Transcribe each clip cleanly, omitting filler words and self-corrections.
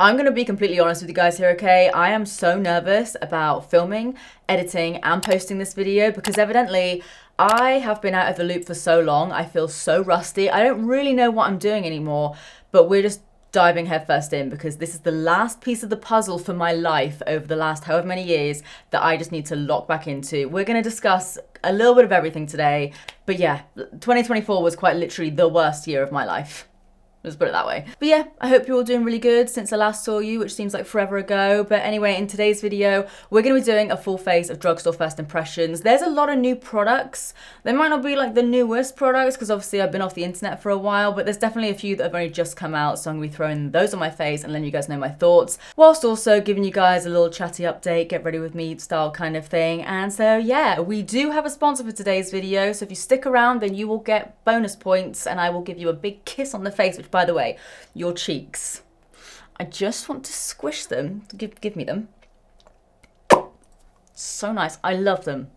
I'm going to be completely honest with you guys here, okay? I am so nervous about filming, editing, and posting this video because evidently I have been out of the loop for so long. I feel so rusty. I don't really know what I'm doing anymore, but we're just diving headfirst in because this is the last piece of the puzzle for my life over the last however many years that I just need to lock back into. We're going to discuss a little bit of everything today, but yeah, 2024 was quite literally the worst year of my life. Let's put it that way. But yeah, I hope you're all doing really good since I last saw you, which seems like forever ago. But anyway, in today's video, we're going to be doing a full face of drugstore first impressions. There's a lot of new products. They might not be like the newest products because obviously I've been off the internet for a while, but there's definitely a few that have only just come out. So I'm going to be throwing those on my face and letting you guys know my thoughts, whilst also giving you guys a little chatty update, get ready with me style kind of thing. And so yeah, we do have a sponsor for today's video. So if you stick around, then you will get bonus points and I will give you a big kiss on the face, which by the way, your cheeks, I just want to squish them. Give me them. So nice. I love them.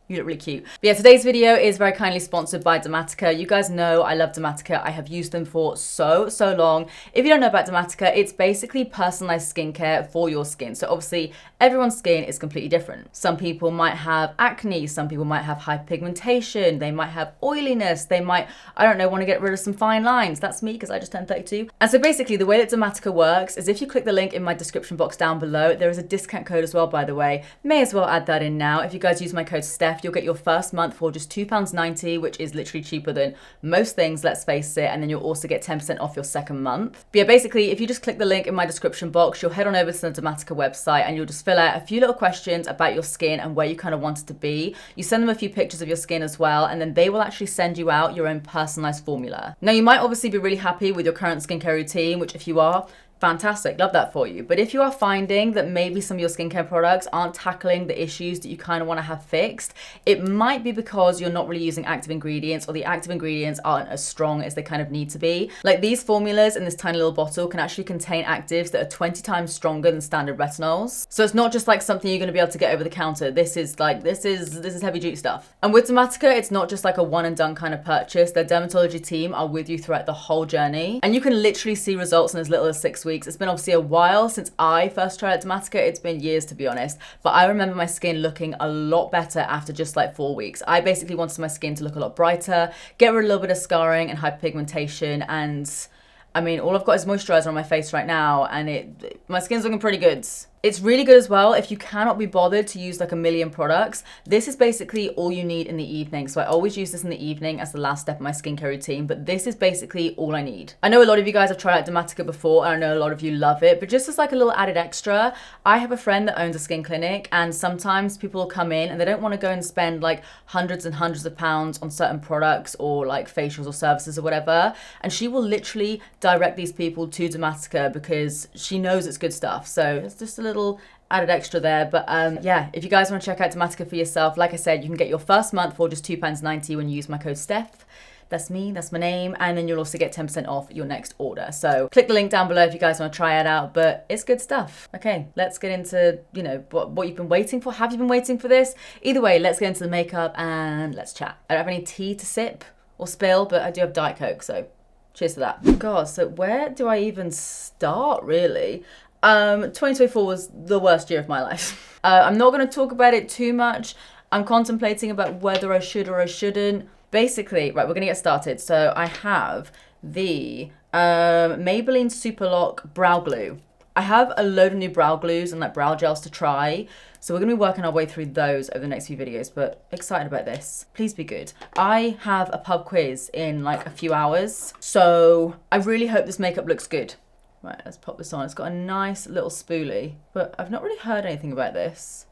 You look really cute. But yeah, today's video is very kindly sponsored by Dermatica. You guys know I love Dermatica. I have used them for so long. If you don't know about Dermatica, it's basically personalized skincare for your skin. So obviously everyone's skin is completely different. Some people might have acne, some people might have hyperpigmentation, they might have oiliness, they might, I don't know, want to get rid of some fine lines. That's me because I just turned 32. And so basically the way that Dermatica works is if you click the link in my description box down below, there is a discount code as well, by the way. May as well add that in now. If you guys use my code Steph, you'll get your first month for just £2.90, which is literally cheaper than most things, let's face it, and then you'll also get 10% off your second month. But yeah, basically, if you just click the link in my description box, you'll head on over to the Dermatica website and you'll just fill out a few little questions about your skin and where you kind of want it to be. You send them a few pictures of your skin as well, and then they will actually send you out your own personalized formula. Now, you might obviously be really happy with your current skincare routine, which if you are, fantastic, love that for you. But if you are finding that maybe some of your skincare products aren't tackling the issues that you kind of want to have fixed, it might be because you're not really using active ingredients or the active ingredients aren't as strong as they kind of need to be. Like these formulas in this tiny little bottle can actually contain actives that are 20 times stronger than standard retinols. So it's not just like something you're going to be able to get over the counter. This is heavy duty stuff. And with Dermatica, it's not just like a one and done kind of purchase. Their dermatology team are with you throughout the whole journey. And you can literally see results in as little as 6 weeks. It's been obviously a while since I first tried Dermatica. It's been years, to be honest, but I remember my skin looking a lot better after just like 4 weeks. I basically wanted my skin to look a lot brighter, get rid of a little bit of scarring and hyperpigmentation, and I mean, all I've got is moisturizer on my face right now, and my skin's looking pretty good. It's really good as well if you cannot be bothered to use like a million products. This is basically all you need in the evening. So I always use this in the evening as the last step of my skincare routine, but this is basically all I need. I know a lot of you guys have tried out Dermatica before, and I know a lot of you love it, but just as like a little added extra, I have a friend that owns a skin clinic, and sometimes people will come in and they don't want to go and spend like hundreds and hundreds of pounds on certain products or like facials or services or whatever, and she will literally direct these people to Dermatica because she knows it's good stuff. So it's just a little added extra there. But yeah, if you guys want to check out Dermatica for yourself, like I said, you can get your first month for just £2.90 when you use my code Steph. That's me, that's my name, and then you'll also get 10% off your next order. So click the link down below if you guys want to try it out, but it's good stuff. Okay, let's get into, you know, what you've been waiting for. Have you been waiting for this? Either way, let's get into the makeup and let's chat. I don't have any tea to sip or spill, but I do have Diet Coke, so cheers to that. God, so where do I even start, really? 2024 was the worst year of my life. I'm not going to talk about it too much. I'm contemplating about whether I should or I shouldn't. Basically, right, we're going to get started. So I have the Maybelline Superlock Brow Glue. I have a load of new brow glues and like brow gels to try. So we're going to be working our way through those over the next few videos, but excited about this. Please be good. I have a pub quiz in like a few hours. So I really hope this makeup looks good. Right, let's pop this on. It's got a nice little spoolie, but I've not really heard anything about this.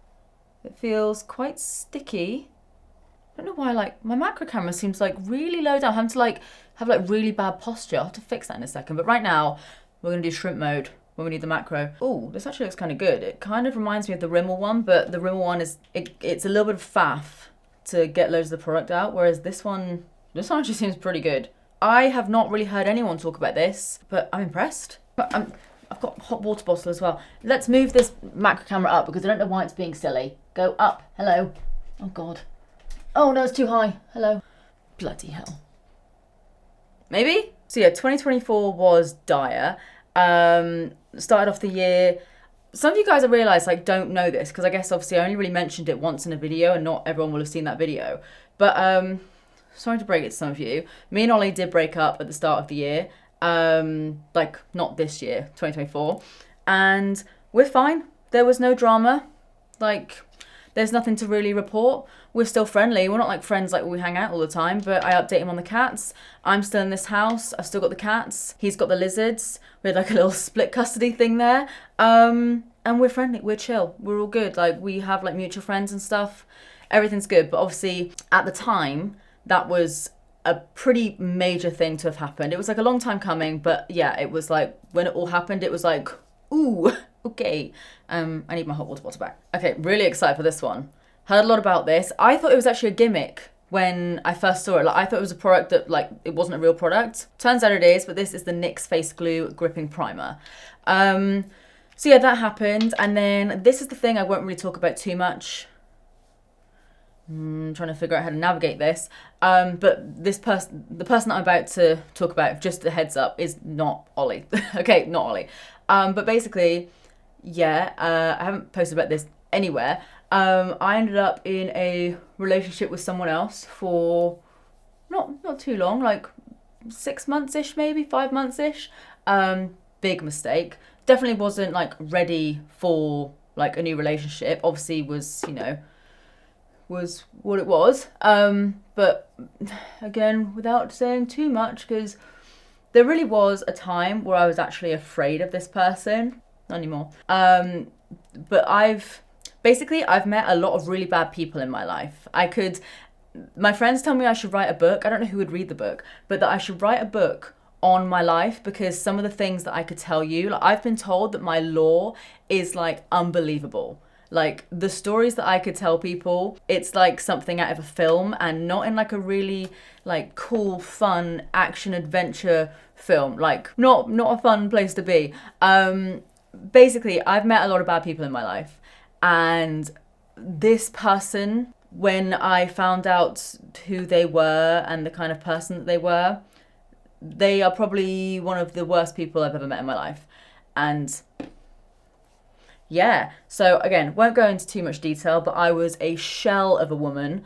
It feels quite sticky. I don't know why, like, my macro camera seems like really low down. I'm having to like have like really bad posture. I'll have to fix that in a second. But right now, we're gonna do shrimp mode when we need the macro. Oh, this actually looks kind of good. It kind of reminds me of the Rimmel one, but the Rimmel one is, it's a little bit of faff to get loads of the product out, whereas this one actually seems pretty good. I have not really heard anyone talk about this, but I'm impressed. But I've got a hot water bottle as well. Let's move this macro camera up because I don't know why it's being silly. Go up. Hello. Oh, God. Oh, no, it's too high. Hello. Bloody hell. Maybe? So, yeah, 2024 was dire. started off the year. Some of you guys, I realise, like, don't know this, because I guess obviously I only really mentioned it once in a video and not everyone will have seen that video. But sorry to break it to some of you. Me and Ollie did break up at the start of the year. Like, not this year, 2024. And we're fine. There was no drama. Like, there's nothing to really report. We're still friendly. We're not like friends like we hang out all the time, but I update him on the cats. I'm still in this house. I've still got the cats. He's got the lizards. We had like a little split custody thing there. And we're friendly. We're chill. We're all good. Like, we have like mutual friends and stuff. Everything's good. But obviously at the time, that was a pretty major thing to have happened. It was like a long time coming, but yeah, it was like when it all happened, it was like, ooh, okay. I need my hot water bottle back. Okay, really excited for this one. Heard a lot about this. I thought it was actually a gimmick when I first saw it. Like, I thought it was a product that, like, it wasn't a real product. Turns out it is, but this is the NYX Face Glue Gripping Primer. So yeah, that happened. And then this is the thing I won't really talk about too much. I'm trying to figure out how to navigate this. But the person that I'm about to talk about, just a heads up, is not Ollie. Okay, not Ollie. But basically, yeah, I haven't posted about this anywhere. I ended up in a relationship with someone else for not too long, like 6 months-ish, maybe 5 months-ish. Big mistake. Definitely wasn't like ready for like a new relationship. Obviously was, you know, was what it was. But again, without saying too much, because there really was a time where I was actually afraid of this person. Not anymore. But I've met a lot of really bad people in my life. My friends tell me I should write a book. I don't know who would read the book, but that I should write a book on my life, because some of the things that I could tell you, like, I've been told that my lore is like unbelievable. Like, the stories that I could tell people, it's like something out of a film, and not in like a really like cool, fun action adventure film. Like, not a fun place to be. Basically, I've met a lot of bad people in my life, and this person, when I found out who they were and the kind of person that they are probably one of the worst people I've ever met in my life. And yeah, so again, won't go into too much detail, but I was a shell of a woman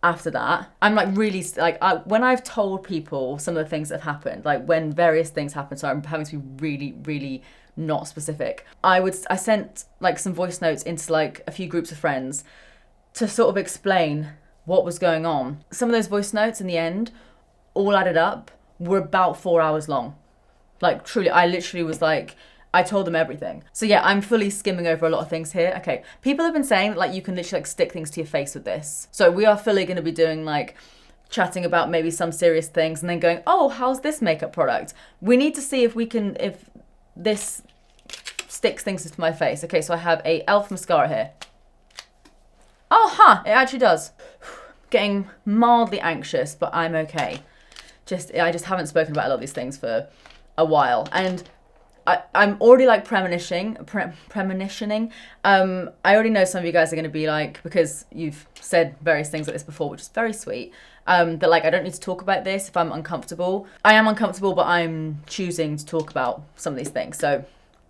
after that. I'm like really, like, when I've told people some of the things that have happened, like when various things happen, so I'm having to be really, really not specific. I sent like some voice notes into like a few groups of friends to sort of explain what was going on. Some of those voice notes in the end, all added up, were about 4 hours long. Like, truly, I literally was like, I told them everything. So yeah, I'm fully skimming over a lot of things here. Okay, people have been saying that like you can literally like stick things to your face with this. So we are fully going to be doing like chatting about maybe some serious things and then going, oh, how's this makeup product? We need to see if this sticks things to my face. Okay, so I have a e.l.f. mascara here. Oh, it actually does. Getting mildly anxious, but I'm okay. I just haven't spoken about a lot of these things for a while. And I'm already like premonitioning. I already know some of you guys are going to be like, because you've said various things like this before, which is very sweet, that like I don't need to talk about this if I'm uncomfortable. I am uncomfortable, but I'm choosing to talk about some of these things. So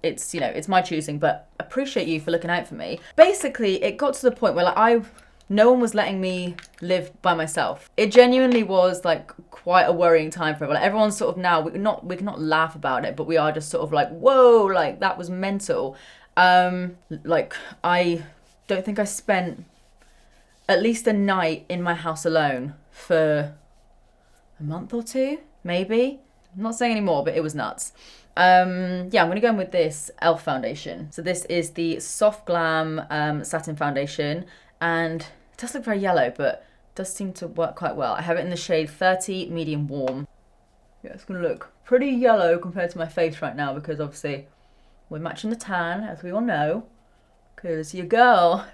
it's, you know, it's my choosing, but appreciate you for looking out for me. Basically, it got to the point where like no one was letting me live by myself. It genuinely was like quite a worrying time for everyone. Like, everyone's sort of now, we cannot laugh about it, but we are just sort of like, whoa, like that was mental. Like, I don't think I spent at least a night in my house alone for a month or two, maybe. I'm not saying any more, but it was nuts. Yeah, I'm gonna go in with this e.l.f. foundation. So this is the Soft Glam Satin Foundation, and it does look very yellow, but does seem to work quite well. I have it in the shade 30 Medium Warm. Yeah, it's gonna look pretty yellow compared to my face right now, because obviously we're matching the tan, as we all know, because your girl,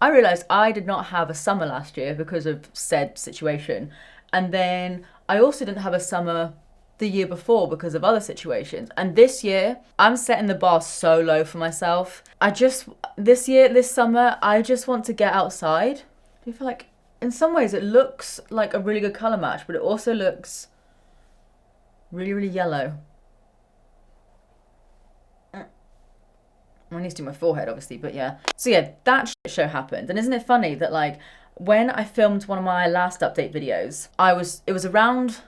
I realised I did not have a summer last year because of said situation, and then I also didn't have a summer the year before because of other situations. And this year, I'm setting the bar so low for myself. This summer, I just want to get outside. Do you feel like, in some ways, it looks like a really good colour match, but it also looks really, really yellow. I need to do my forehead, obviously, but yeah. So yeah, that shit show happened. And isn't it funny that like, when I filmed one of my last update videos, it was around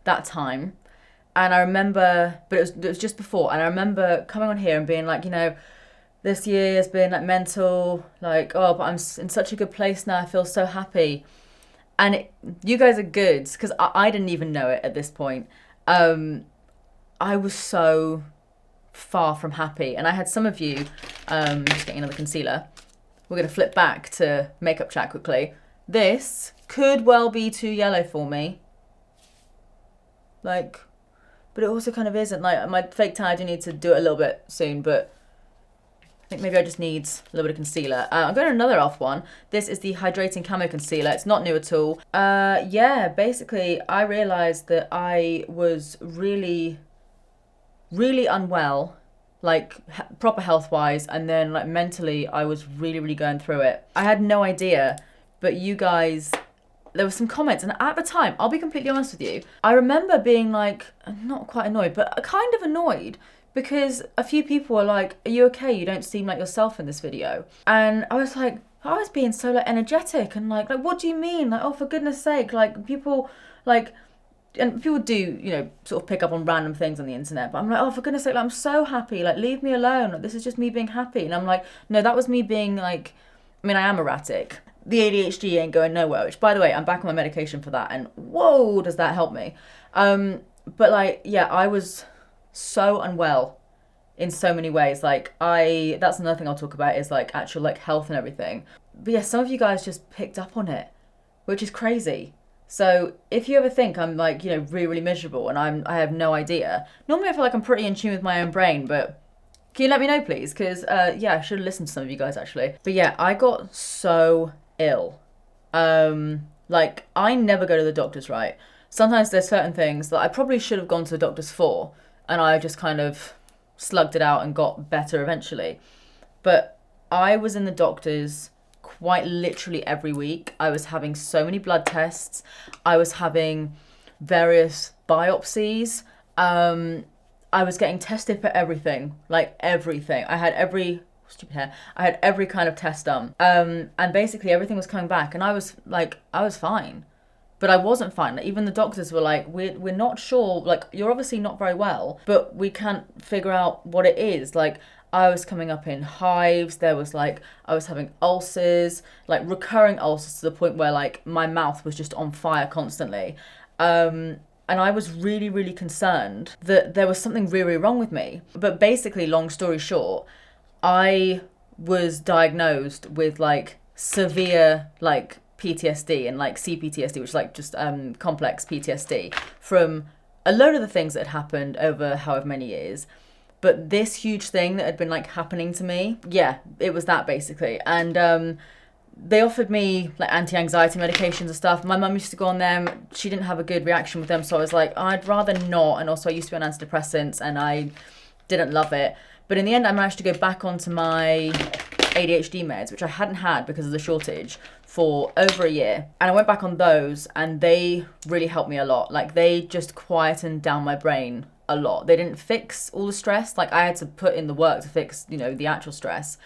that time. And I remember, but it was just before. And I remember coming on here and being like, you know, this year has been like mental, like, oh, but I'm in such a good place now. I feel so happy. And you guys are good, because I didn't even know it at this point. I was so far from happy. And I had some of you, just getting another concealer. We're going to flip back to makeup chat quickly. This could well be too yellow for me. Like, but it also kind of isn't. Like, my fake tan, I do need to do it a little bit soon, but I think maybe I just need a little bit of concealer. I'm going to another e.l.f. one. This is the Hydrating Camo Concealer. It's not new at all. Yeah, basically, I realised that I was really, really unwell, like proper health-wise, and then like mentally, I was really, really going through it. I had no idea, but you guys, there were some comments, and at the time, I'll be completely honest with you, I remember being like, not quite annoyed, but kind of annoyed, because a few people were like, are you okay? You don't seem like yourself in this video. And I was like, I was being so like energetic and like what do you mean? Like, oh, for goodness sake, like people like, and people do, you know, sort of pick up on random things on the internet, but I'm like, oh, for goodness sake, like, I'm so happy, like, leave me alone. Like, this is just me being happy. And I'm like, no, that was me being like, I mean, I am erratic. The ADHD ain't going nowhere, which, by the way, I'm back on my medication for that, and whoa, does that help me. But like, yeah, I was so unwell in so many ways. Like, that's another thing I'll talk about, is like actual like health and everything. But yeah, some of you guys just picked up on it, which is crazy. So if you ever think I'm like, you know, really, really miserable and I have no idea, normally I feel like I'm pretty in tune with my own brain, but can you let me know, please? Because yeah, I should have listened to some of you guys actually. But yeah, I got so ill. Like, I never go to the doctors, right? Sometimes there's certain things that I probably should have gone to the doctors for, and I just kind of slugged it out and got better eventually. But I was in the doctors quite literally every week. I was having so many blood tests. I was having various biopsies. I was getting tested for everything, like everything. I had every kind of test done. And basically everything was coming back, and I was fine. But I wasn't fine. Like, even the doctors were like, we're not sure, like, you're obviously not very well, but we can't figure out what it is. Like, I was coming up in hives. There was like, I was having ulcers, like recurring ulcers, to the point where like my mouth was just on fire constantly. And I was really, really concerned that there was something really, really wrong with me. But basically, long story short, I was diagnosed with like severe like PTSD and like CPTSD, which is like just complex PTSD from a load of the things that had happened over however many years. But this huge thing that had been like happening to me, yeah, it was that basically. And they offered me like anti-anxiety medications and stuff. My mum used to go on them. She didn't have a good reaction with them, so I was like, I'd rather not. And also I used to be on antidepressants and I didn't love it. But in the end, I managed to go back onto my ADHD meds, which I hadn't had because of the shortage, for over a year. And I went back on those, and they really helped me a lot. Like, they just quietened down my brain a lot. They didn't fix all the stress. Like, I had to put in the work to fix, you know, the actual stress.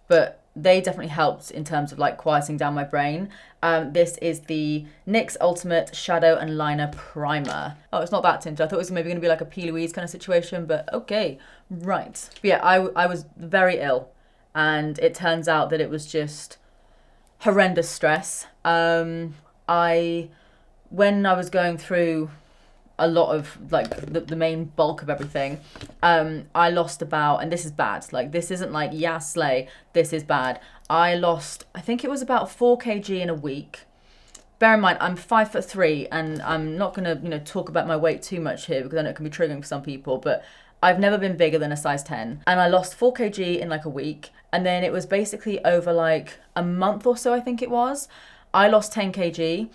But they definitely helped in terms of like quieting down my brain. This is the NYX Ultimate Shadow and Liner Primer. Oh, it's not that tinted. I thought it was maybe going to be like a P. Louise kind of situation, but okay, right. But yeah, I was very ill, and it turns out that it was just horrendous stress. When I was going through a lot of like the main bulk of everything, I lost about, and this is bad, like this isn't like yeah slay, this is bad, I lost, I think it was about 4 kg in a week. Bear in mind, I'm 5'3", and I'm not gonna, you know, talk about my weight too much here because I know it can be triggering for some people, but I've never been bigger than a size 10, and I lost 4 kg in like a week. And then it was basically over like a month or so, I think it was, I lost 10 kg,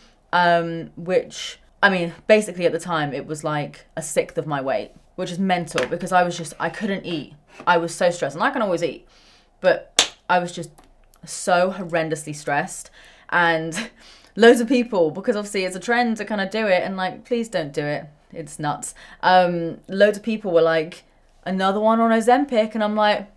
which, I mean, basically at the time, it was like a sixth of my weight, which is mental because I couldn't eat. I was so stressed, and I can always eat, but I was just so horrendously stressed. And loads of people, because obviously it's a trend to kind of do it, and like, please don't do it. It's nuts. Loads of people were like, another one on Ozempic, and I'm like,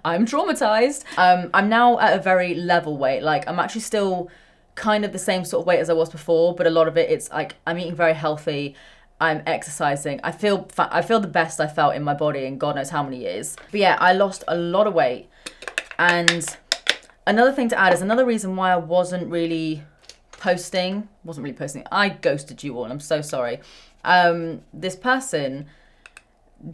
I'm traumatized. I'm now at a very level weight. Like, I'm actually still kind of the same sort of weight as I was before, but a lot of it, it's like I'm eating very healthy. I'm exercising. I feel the best I felt in my body in God knows how many years. But yeah, I lost a lot of weight. And another thing to add is another reason why I wasn't really posting. I ghosted you all. I'm so sorry. This person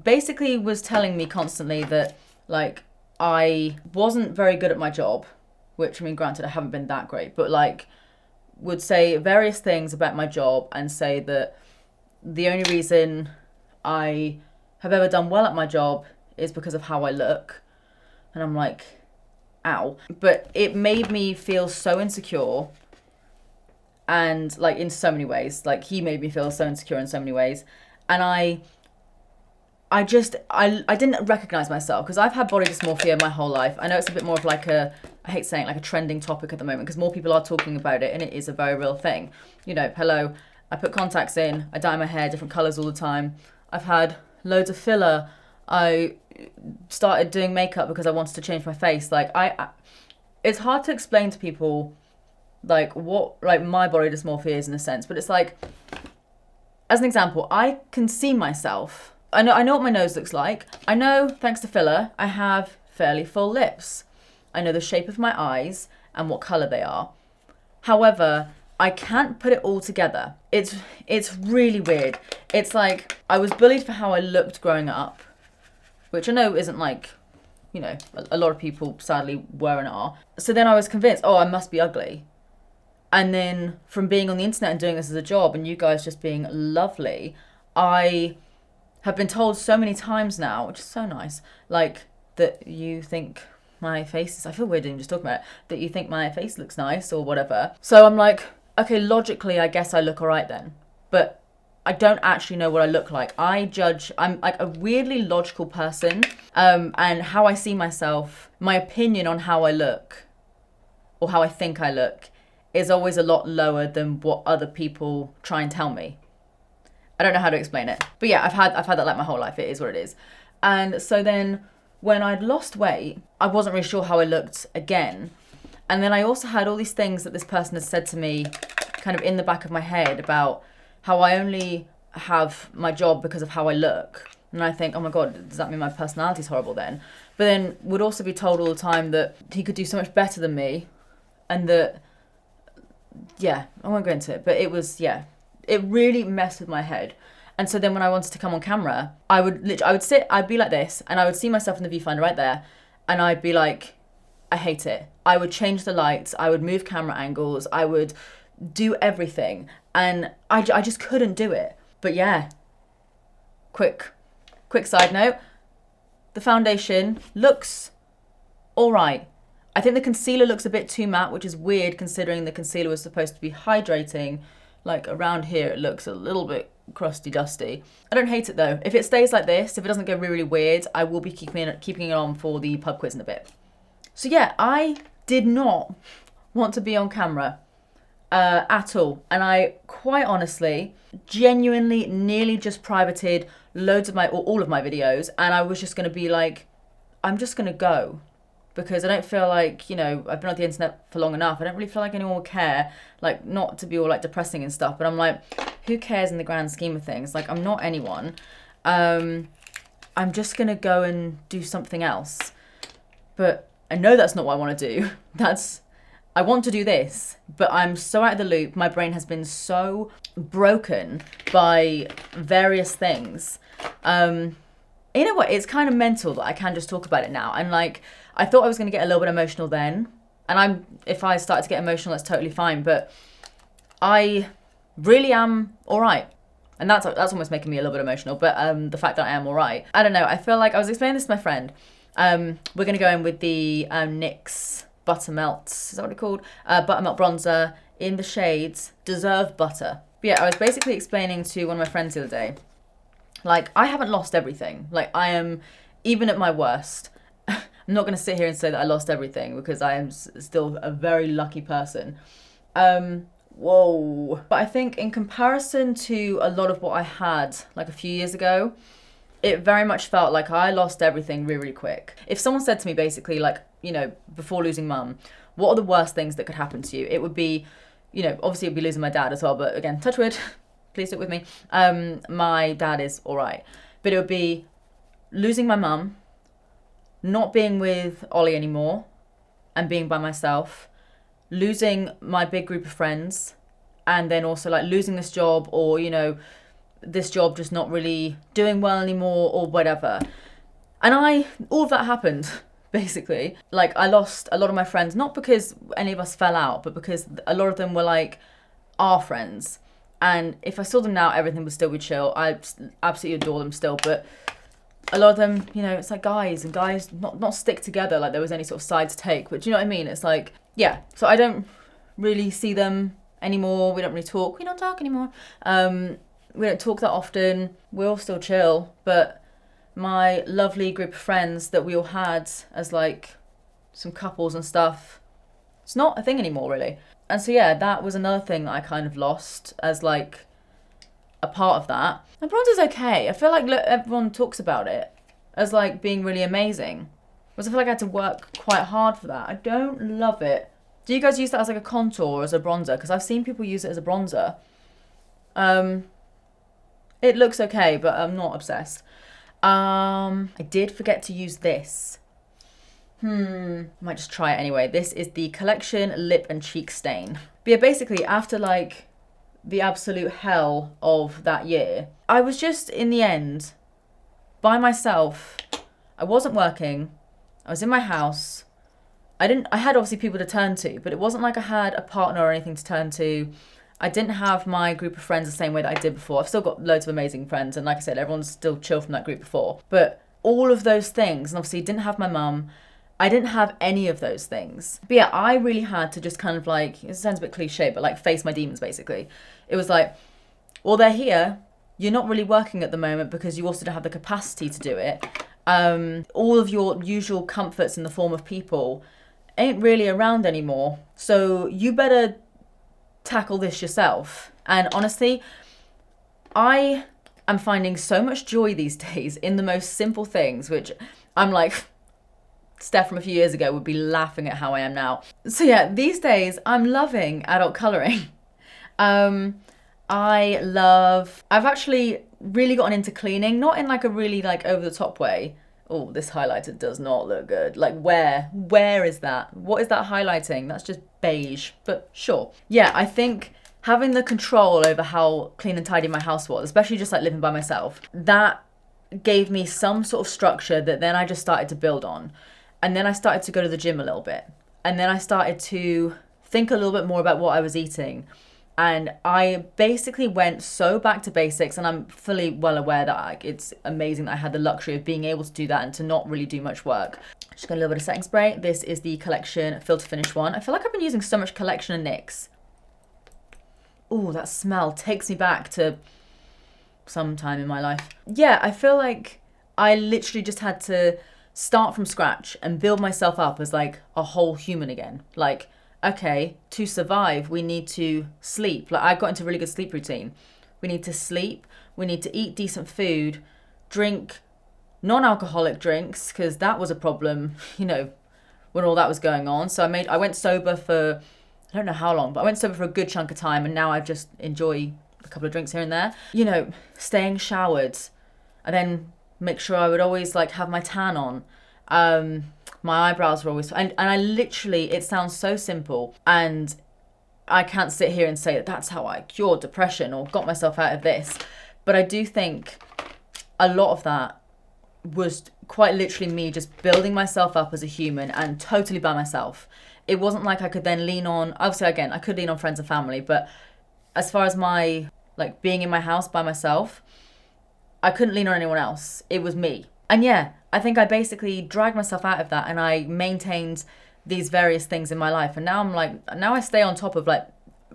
basically was telling me constantly that, like, I wasn't very good at my job, which, I mean, granted, I haven't been that great, but, like, would say various things about my job and say that the only reason I have ever done well at my job is because of how I look. And I'm like, ow. But it made me feel so insecure, and, like, in so many ways. Like, he made me feel so insecure in so many ways. And I didn't recognize myself, because I've had body dysmorphia my whole life. I know it's a bit more of like I hate saying like a trending topic at the moment, because more people are talking about it, and it is a very real thing. You know, hello, I put contacts in, I dye my hair different colors all the time. I've had loads of filler. I started doing makeup because I wanted to change my face. Like, it's hard to explain to people like what like my body dysmorphia is in a sense, but it's like, as an example, I can see myself. I know what my nose looks like. I know, thanks to filler, I have fairly full lips. I know the shape of my eyes and what colour they are. However, I can't put it all together. It's really weird. It's like, I was bullied for how I looked growing up, which I know isn't like, you know, a lot of people sadly were and are. So then I was convinced, oh, I must be ugly. And then from being on the internet and doing this as a job, and you guys just being lovely, I have been told so many times now, which is so nice, like, that you think my face is, I feel weird even just talking about it, that you think my face looks nice or whatever. So I'm like, okay, logically, I guess I look all right then. But I don't actually know what I look like. I'm like a weirdly logical person, and how I see myself, my opinion on how I look, or how I think I look, is always a lot lower than what other people try and tell me. I don't know how to explain it. But yeah, I've had that like my whole life. It is what it is. And so then when I'd lost weight, I wasn't really sure how I looked again. And then I also had all these things that this person had said to me kind of in the back of my head about how I only have my job because of how I look. And I think, oh my God, does that mean my personality's horrible then? But then would also be told all the time that he could do so much better than me, and that, yeah, I won't go into it, but it was, yeah, it really messed with my head. And so then when I wanted to come on camera, I would sit, I'd be like this, and I would see myself in the viewfinder right there, and I'd be like, I hate it. I would change the lights, I would move camera angles, I would do everything, and I just couldn't do it. But yeah, quick side note, the foundation looks all right. I think the concealer looks a bit too matte, which is weird considering the concealer was supposed to be hydrating. Like around here, it looks a little bit crusty dusty. I don't hate it though. If it stays like this, if it doesn't go really, really weird, I will be keeping it on for the pub quiz in a bit. So yeah, I did not want to be on camera at all. And I quite honestly, genuinely, nearly just privated loads of all of my videos. And I was just going to be like, I'm just going to go. Because I don't feel like, you know, I've been on the internet for long enough. I don't really feel like anyone will care. Like, not to be all like depressing and stuff. But I'm like, who cares in the grand scheme of things? Like, I'm not anyone. I'm just going to go and do something else. But I know that's not what I want to do. I want to do this. But I'm so out of the loop. My brain has been so broken by various things. You know what? It's kind of mental that I can just talk about it now. And like, I thought I was going to get a little bit emotional then. And if I started to get emotional, that's totally fine. But I really am all right. And that's almost making me a little bit emotional. But the fact that I am all right. I don't know. I feel like I was explaining this to my friend. We're going to go in with the NYX Buttermelt. Is that what it's called? Buttermelt bronzer in the shades Deserve Butter. But yeah, I was basically explaining to one of my friends the other day. Like, I haven't lost everything. Like, I am, even at my worst, I'm not going to sit here and say that I lost everything, because I am still a very lucky person. Whoa. But I think in comparison to a lot of what I had, like, a few years ago, it very much felt like I lost everything really, really quick. If someone said to me basically like, you know, before losing mum, what are the worst things that could happen to you? It would be, you know, obviously it'd be losing my dad as well, but again, touch wood, please stick with me. My dad is all right. But it would be losing my mum, not being with Ollie anymore and being by myself, losing my big group of friends, and then also like losing this job, or, you know, this job just not really doing well anymore or whatever. And all of that happened, basically. Like, I lost a lot of my friends, not because any of us fell out, but because a lot of them were like our friends. And if I saw them now, everything would still be chill. I absolutely adore them still, but a lot of them, you know, it's like guys not stick together like there was any sort of side to take. But do you know what I mean? It's like, yeah. So I don't really see them anymore. We don't really talk. We don't talk anymore. We don't talk that often. We're all still chill. But my lovely group of friends that we all had as like some couples and stuff, it's not a thing anymore, really. And so, yeah, that was another thing that I kind of lost as like a part of that. And bronze is okay. I feel like everyone talks about it as like being really amazing. Whereas I feel like I had to work quite hard for that. I don't love it. Do you guys use that as like a contour or as a bronzer? Because I've seen people use it as a bronzer. It looks okay, but I'm not obsessed. I did forget to use this. Might just try it anyway. This is the Collection Lip and Cheek Stain. But yeah, basically after like the absolute hell of that year, I was just in the end by myself. I wasn't working. I was in my house. I had obviously people to turn to, but it wasn't like I had a partner or anything to turn to. I didn't have my group of friends the same way that I did before. I've still got loads of amazing friends, and like I said, everyone's still chill from that group before. But all of those things, and obviously didn't have my mum, I didn't have any of those things. But yeah, I really had to just kind of like, it sounds a bit cliche, but like face my demons basically. It was like, well, they're here. You're not really working at the moment because you also don't have the capacity to do it. All of your usual comforts in the form of people ain't really around anymore. So you better tackle this yourself. And honestly, I am finding so much joy these days in the most simple things, which I'm like, Steph from a few years ago would be laughing at how I am now. So yeah, these days I'm loving adult colouring. I've actually really gotten into cleaning, not in like a really like over the top way. Oh, this highlighter does not look good. Like where is that? What is that highlighting? That's just beige, but sure. Yeah, I think having the control over how clean and tidy my house was, especially just like living by myself, that gave me some sort of structure that then I just started to build on. And then I started to go to the gym a little bit. And then I started to think a little bit more about what I was eating. And I basically went so back to basics, and I'm fully well aware that it's amazing that I had the luxury of being able to do that and to not really do much work. Just got a little bit of setting spray. This is the Collection Filter Finish one. I feel like I've been using so much Collection and NYX. Oh, that smell takes me back to some time in my life. Yeah, I feel like I literally just had to start from scratch and build myself up as like a whole human again. Like, okay, to survive, we need to sleep. Like, I got into a really good sleep routine. We need to sleep. We need to eat decent food, drink non-alcoholic drinks, because that was a problem, you know, when all that was going on. So I went sober for, I don't know how long, but I went sober for a good chunk of time, and now I just enjoy a couple of drinks here and there. You know, staying showered, and then make sure I would always like have my tan on. My eyebrows were always, and I literally, it sounds so simple, and I can't sit here and say that that's how I cured depression or got myself out of this. But I do think a lot of that was quite literally me just building myself up as a human and totally by myself. It wasn't like I could then lean on, obviously again, I could lean on friends and family, but as far as my, like being in my house by myself, I couldn't lean on anyone else. It was me. And yeah, I think I basically dragged myself out of that, and I maintained these various things in my life. And now I'm like, now I stay on top of like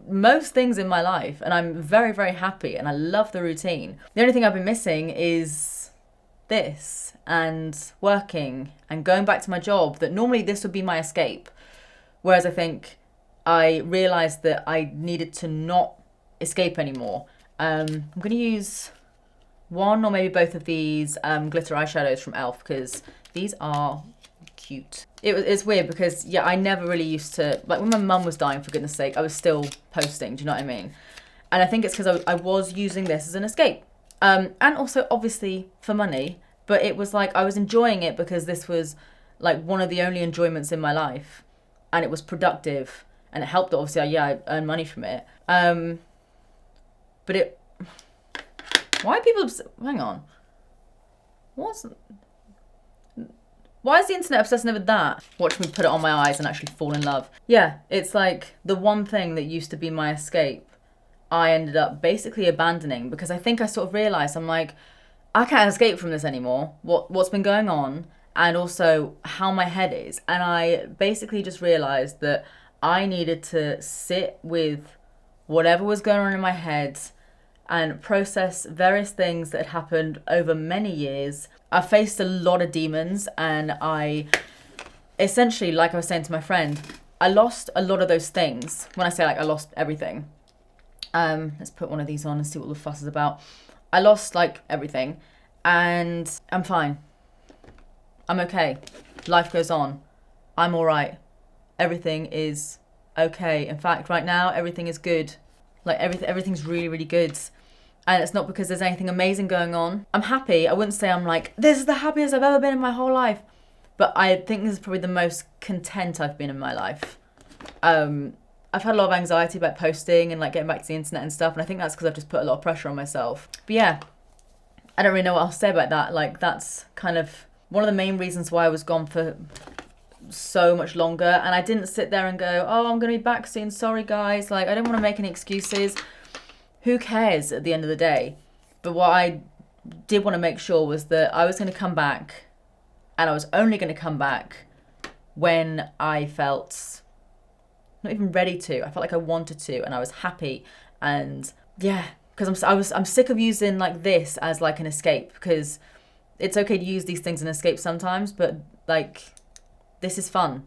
most things in my life, and I'm very, very happy, and I love the routine. The only thing I've been missing is this, and working and going back to my job, that normally this would be my escape. Whereas I think I realized that I needed to not escape anymore. I'm going to use one or maybe both of these glitter eyeshadows from e.l.f. because these are cute. It's weird because, yeah, I never really used to, like when my mum was dying, for goodness sake, I was still posting, do you know what I mean? And I think it's because I was using this as an escape. And also, obviously, for money. But it was like, I was enjoying it because this was like one of the only enjoyments in my life. And it was productive. And it helped, obviously, yeah, I earned money from it. But it... Why are people... Hang on. Why is the internet obsessing with that? Watch me put it on my eyes and actually fall in love. Yeah, it's like the one thing that used to be my escape, I ended up basically abandoning because I think I sort of realised, I'm like, I can't escape from this anymore. What's been going on and also how my head is. And I basically just realised that I needed to sit with whatever was going on in my head and process various things that had happened over many years. I faced a lot of demons and I essentially, like I was saying to my friend, I lost a lot of those things. When I say like I lost everything. Let's put one of these on and see what the fuss is about. I lost like everything and I'm fine. I'm okay. Life goes on. I'm all right. Everything is okay. In fact, right now, everything is good. Like everything's really, really good. And it's not because there's anything amazing going on. I'm happy. I wouldn't say I'm like, this is the happiest I've ever been in my whole life. But I think this is probably the most content I've been in my life. I've had a lot of anxiety about posting and like getting back to the internet and stuff. And I think that's because I've just put a lot of pressure on myself. But yeah, I don't really know what else to say about that. Like that's kind of one of the main reasons why I was gone for so much longer. And I didn't sit there and go, oh, I'm going to be back soon. Sorry, guys. Like, I don't want to make any excuses. Who cares at the end of the day? But what I did want to make sure was that I was going to come back, and I was only going to come back when I felt not even ready to. I felt like I wanted to, and I was happy. And yeah, because I'm sick of using like this as like an escape, because it's okay to use these things as an escape sometimes, but like this is fun.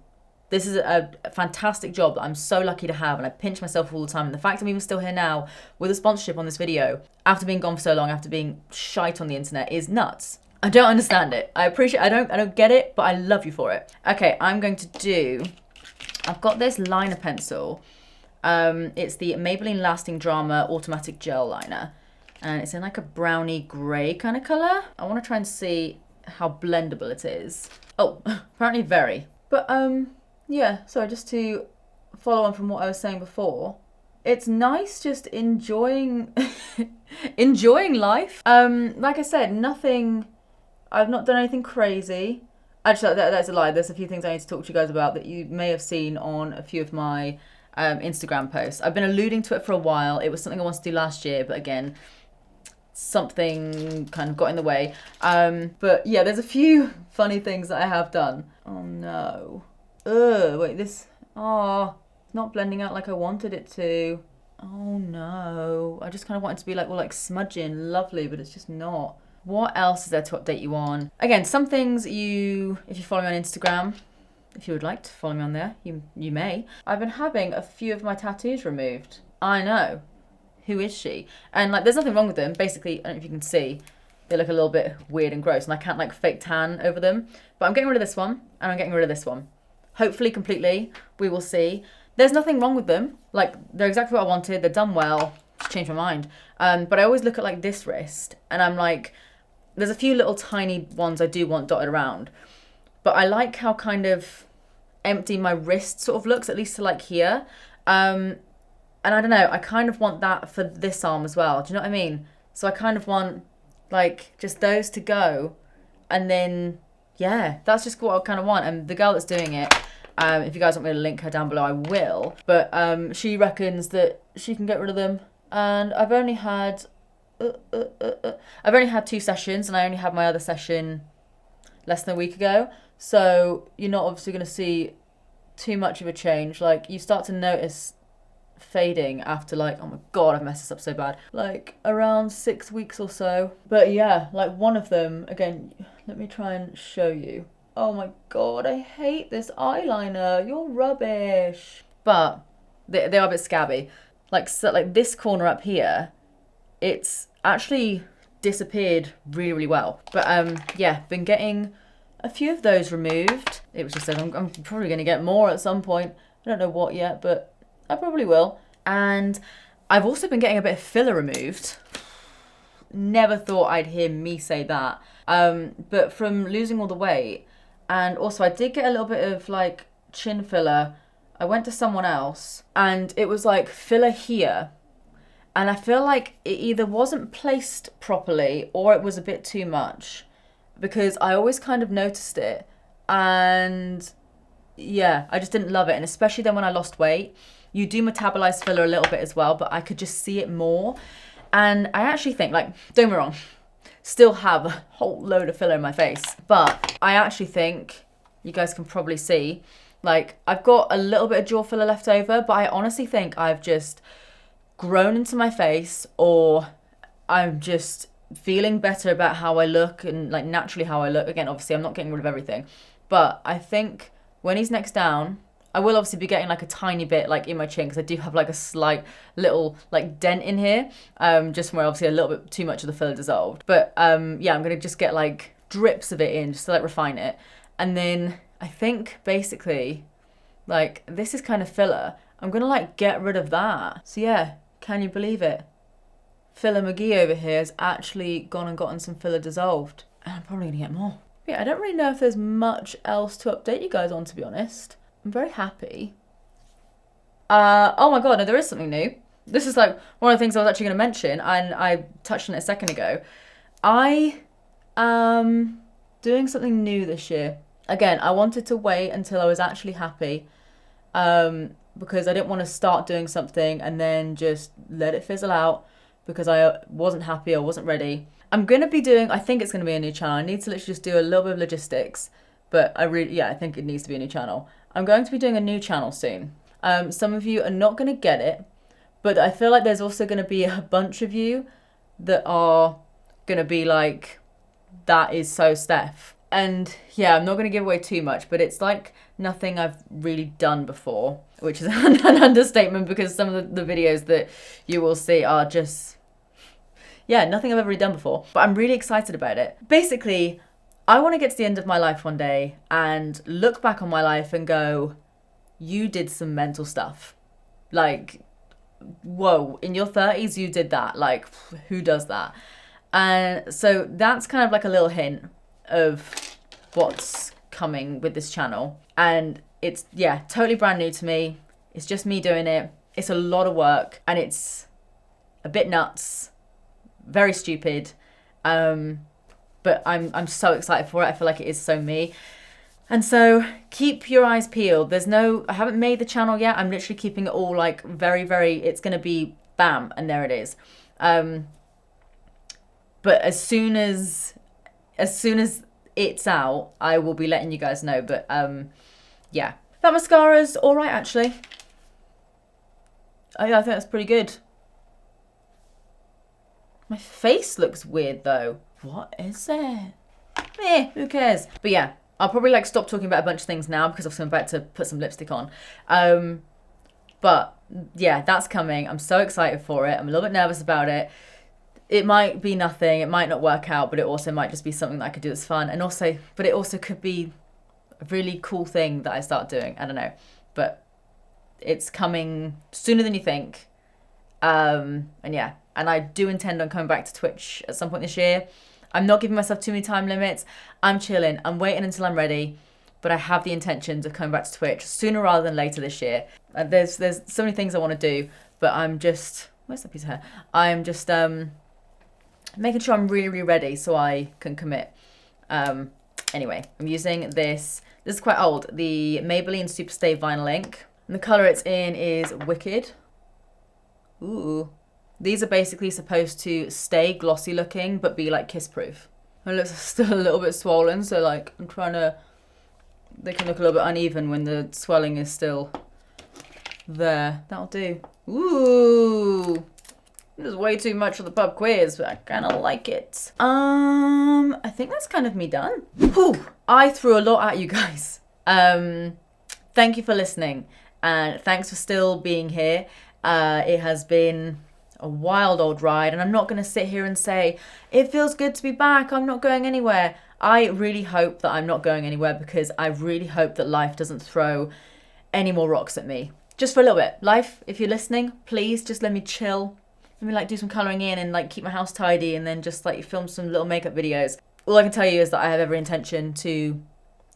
This is a fantastic job that I'm so lucky to have, and I pinch myself all the time. And the fact I'm even still here now with a sponsorship on this video, after being gone for so long, after being shite on the internet, is nuts. I don't understand it. I don't get it, but I love you for it. Okay, I'm going to do, I've got this liner pencil. It's the Maybelline Lasting Drama Automatic Gel Liner. And it's in like a browny grey kind of colour. I want to try and see how blendable it is. Oh, apparently very. But yeah, so just to follow on from what I was saying before, it's nice just enjoying enjoying life. Like I said, I've not done anything crazy. Actually, that's a lie. There's a few things I need to talk to you guys about that you may have seen on a few of my Instagram posts. I've been alluding to it for a while. It was something I wanted to do last year, but again, something kind of got in the way. But yeah, there's a few funny things that I have done. Oh no. Ugh, wait, this, it's not blending out like I wanted it to. Oh no. I just kind of want it to be like, well, like smudging, lovely, but it's just not. What else is there to update you on? Again, some things if you follow me on Instagram, if you would like to follow me on there, you may. I've been having a few of my tattoos removed. I know. Who is she? And like, there's nothing wrong with them. Basically, I don't know if you can see, they look a little bit weird and gross, and I can't like fake tan over them. But I'm getting rid of this one, and I'm getting rid of this one. Hopefully completely, we will see. There's nothing wrong with them. Like, they're exactly what I wanted. They're done well. Just changed my mind. But I always look at like this wrist, and I'm like, there's a few little tiny ones I do want dotted around. But I like how kind of empty my wrist sort of looks, at least to like here. And I don't know, I kind of want that for this arm as well. Do you know what I mean? So I kind of want like just those to go. And then, yeah, that's just what I kind of want. And the girl that's doing it, if you guys want me to link her down below, I will. But she reckons that she can get rid of them. And I've only had 2 sessions, and I only had my other session less than a week ago. So you're not obviously going to see too much of a change. Like, you start to notice fading after like, oh my god, I've messed this up so bad, like around 6 weeks or so. But yeah, like one of them, again, let me try and show you. Oh my god, I hate this eyeliner, you're rubbish. But they are a bit scabby. Like, so, like this corner up here, it's actually disappeared really, really well. But yeah, been getting a few of those removed. It was just like, I'm probably going to get more at some point. I don't know what yet, but I probably will. And I've also been getting a bit of filler removed. Never thought I'd hear me say that. But from losing all the weight, and also I did get a little bit of like chin filler. I went to someone else and it was like filler here. And I feel like it either wasn't placed properly or it was a bit too much, because I always kind of noticed it. And yeah, I just didn't love it. And especially then when I lost weight, you do metabolize filler a little bit as well, but I could just see it more. And I actually think, like, don't get me wrong, still have a whole load of filler in my face, but I actually think, you guys can probably see, like, I've got a little bit of jaw filler left over, but I honestly think I've just grown into my face, or I'm just feeling better about how I look and like naturally how I look. Again, obviously I'm not getting rid of everything, but I think when he's next down, I will obviously be getting like a tiny bit like in my chin, because I do have like a slight little like dent in here, just where obviously a little bit too much of the filler dissolved. But yeah, I'm gonna just get like drips of it in just to like refine it. And then I think basically like this is kind of filler. I'm gonna like get rid of that. So yeah, can you believe it? Filler McGee over here has actually gone and gotten some filler dissolved. And I'm probably gonna get more. Yeah, I don't really know if there's much else to update you guys on, to be honest. I'm very happy. Oh my god, no, there is something new. This is like one of the things I was actually going to mention, and I touched on it a second ago. I am doing something new this year. Again, I wanted to wait until I was actually happy, because I didn't want to start doing something and then just let it fizzle out because I wasn't happy or wasn't ready. I'm going to be doing, I think it's going to be a new channel. I need to literally just do a little bit of logistics, but I think it needs to be a new channel. I'm going to be doing a new channel soon. Some of you are not going to get it, but I feel like there's also going to be a bunch of you that are going to be like, that is so Steph. And yeah, I'm not going to give away too much, but it's like nothing I've really done before, which is an understatement, because some of the videos that you will see are just, yeah, nothing I've ever really done before. But I'm really excited about it. Basically, I want to get to the end of my life one day and look back on my life and go, you did some mental stuff. Like, whoa, in your 30s, you did that. Like, who does that? And so that's kind of like a little hint of what's coming with this channel. And it's, yeah, totally brand new to me. It's just me doing it. It's a lot of work and it's a bit nuts, very stupid. But I'm so excited for it. I feel like it is so me. And so keep your eyes peeled. I haven't made the channel yet. I'm literally keeping it all like very, very, it's going to be bam. And there it is. But as soon as it's out, I will be letting you guys know. But yeah, that mascara's all right, actually. I think that's pretty good. My face looks weird though. What is it? Who cares? But yeah, I'll probably like stop talking about a bunch of things now because obviously I'm about to put some lipstick on. But yeah, that's coming. I'm so excited for it. I'm a little bit nervous about it. It might be nothing. It might not work out, but it also might just be something that I could do that's fun. And also, but it also could be a really cool thing that I start doing. I don't know, but it's coming sooner than you think. And yeah, and I do intend on coming back to Twitch at some point this year. I'm not giving myself too many time limits. I'm chilling. I'm waiting until I'm ready. But I have the intentions of coming back to Twitch sooner rather than later this year. There's so many things I want to do, but I'm just, where's that piece of hair? I'm just making sure I'm really, really ready so I can commit. Anyway, I'm using this. This is quite old. The Maybelline Superstay Vinyl Ink. And the colour it's in is Wicked. Ooh. These are basically supposed to stay glossy looking, but be like kiss proof. It looks still a little bit swollen, so like I'm trying to, they can look a little bit uneven when the swelling is still there. That'll do. Ooh. This is way too much of the pub quiz, but I kind of like it. I think that's kind of me done. Whew. I threw a lot at you guys. Thank you for listening, and thanks for still being here. It has been a wild old ride, and I'm not going to sit here and say, it feels good to be back, I'm not going anywhere. I really hope that I'm not going anywhere, because I really hope that life doesn't throw any more rocks at me. Just for a little bit. Life, if you're listening, please just let me chill. Let me like do some colouring in and like keep my house tidy, and then just like film some little makeup videos. All I can tell you is that I have every intention to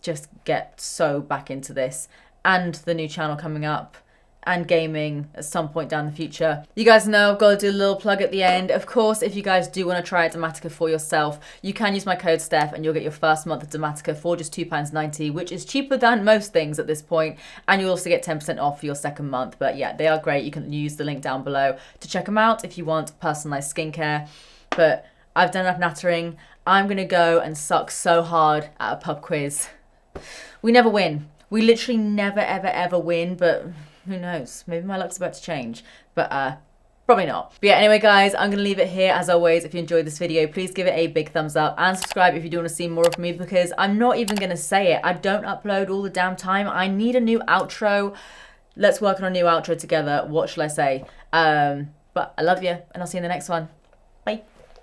just get so back into this, and the new channel coming up, and gaming at some point down the future. You guys know I've got to do a little plug at the end. Of course, if you guys do want to try out Dematica for yourself, you can use my code Steph and you'll get your first month of Dematica for just £2.90, which is cheaper than most things at this point. And you'll also get 10% off for your second month. But yeah, they are great. You can use the link down below to check them out if you want personalized skincare. But I've done enough nattering. I'm going to go and suck so hard at a pub quiz. We never win. We literally never, ever, ever win, but who knows? Maybe my luck's about to change, but probably not. But yeah, anyway, guys, I'm going to leave it here. As always, if you enjoyed this video, please give it a big thumbs up and subscribe if you do want to see more of me, because I'm not even going to say it. I don't upload all the damn time. I need a new outro. Let's work on a new outro together. What shall I say? But I love you, and I'll see you in the next one. Bye.